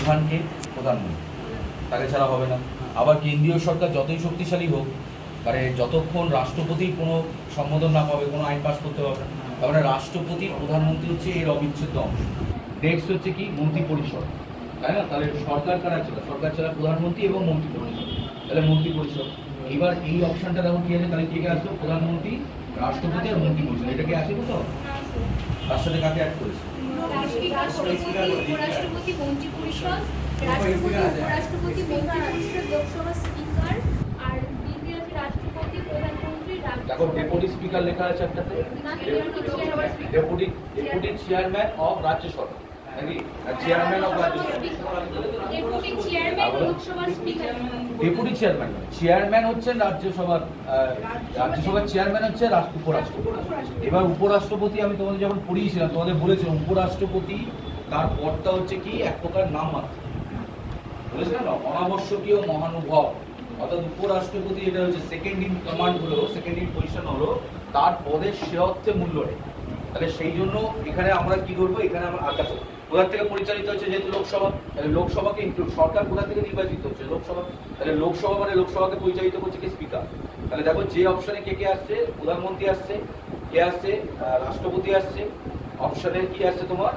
প্রধানকে প্রধানমন্ত্রী, তাকে ছাড়া হবে না। আবার কেন্দ্রীয় সরকার যতই শক্তিশালী হোক, মানে যতক্ষণ রাষ্ট্রপতির কোনো সম্বোধন না পাবে কোনো আইন পাস করতে পারবে না। তার মানে রাষ্ট্রপতি প্রধানমন্ত্রী হচ্ছে এর অবিচ্ছেদ্য অংশ। নেক্সট হচ্ছে কি মন্ত্রী পরিষদ, তাই না? তাহলে সরকার কারা ছিল? সরকার ছাড়া প্রধানমন্ত্রী এবং মন্ত্রী পরিষদ, তাহলে মন্ত্রী পরিষদ। এইবার এই অপশনটা দেখো কি আছে, তাহলে কে কে আসলো? প্রধানমন্ত্রী, রাষ্ট্রপতি আর মন্ত্রী পরিষদ। এটা কি আছে তো? তার সাথে কাকে অ্যাড করেছে? উপরাষ্ট্রপতি, মন্ত্রী পরিষদ, রাষ্ট্রপতি, উপরাষ্ট্রপতি, মন্ত্রী পরিষদ, লোকসভা স্পিকার আর দ্বিতীয় আছে রাষ্ট্রপতি, প্রধানমন্ত্রী। দেখো ডেপুটি স্পিকার লেখা আছে একটাতে, ডেপুটি চেয়ারম্যান অফ রাজ্যসভা নাকি chairman of Rajya Sabha, deputy chairman Lok Sabha speaker. Deputy chairman, chairman হচ্ছেন রাজ্যসভার, রাজ্যসভার চেয়ারম্যান হচ্ছে উপরাষ্ট্রপতি। এবার উপরাষ্ট্রপতি আমি তোমাদের যখন পড়িয়েছিলাম তোমাদের বলেছিলাম উপরাষ্ট্রপতি তার পদটা হচ্ছে কি এক প্রকার নাম মাত্র, বলেছিলাম না, অনাবশ্যকীয় মহানুভব। অর্থাৎ উপরাষ্ট্রপতি এটা হচ্ছে সেকেন্ড ইন কমান্ড হলো, সেকেন্ড ইন পজিশন হলো, তার পদের সে অর্থে মূল্য নেই। তাহলে সেই জন্য এখানে আমরা কি করবো, এখানে আমরা দেখো কোথা থেকে পরিচালিত হচ্ছে, যেহেতু লোকসভা, তাহলে লোকসভাকে ইনক্লুড, সরকার কোথা থেকে নির্বাচিত হচ্ছে? লোকসভা। তাহলে লোকসভা মানে লোকসভাকে পরিচালিত করছে কি? স্পিকার। তাহলে দেখো যে অপশনে কে কে আসছে, প্রধানমন্ত্রী আসছে, কে আসছে, রাষ্ট্রপতি আসছে, অপশনে কি আসছে তোমার,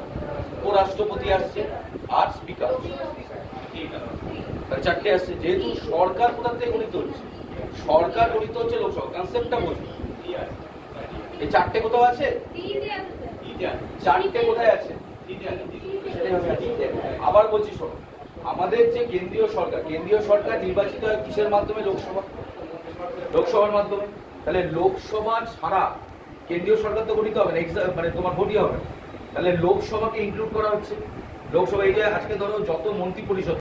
উপরাষ্ট্রপতি আসছে আর স্পিকার। তাহলে চারটে আসছে। যেহেতু সরকার কোথা থেকে গঠিত হচ্ছে, সরকার গঠিত হচ্ছে লোকসভা, কনসেপ্টটা বলছি। এই চারটে কোথাও আছে? চারটে কোথায় আছে? আবার বলছি শোনো, আমাদের যে কেন্দ্রীয় সরকার নির্বাচিত হয় কিসের মাধ্যমে? লোকসভা, লোকসভার মাধ্যমে। তাহলে লোকসভা ছাড়া কেন্দ্রীয় সরকার তো গঠিত হবে না, মানে তোমার ভোটই হবে। তাহলে লোকসভাকে ইনক্লুড করা হচ্ছে। লোকসভা এই যে আজকে ধরো যত মন্ত্রী পরিষদ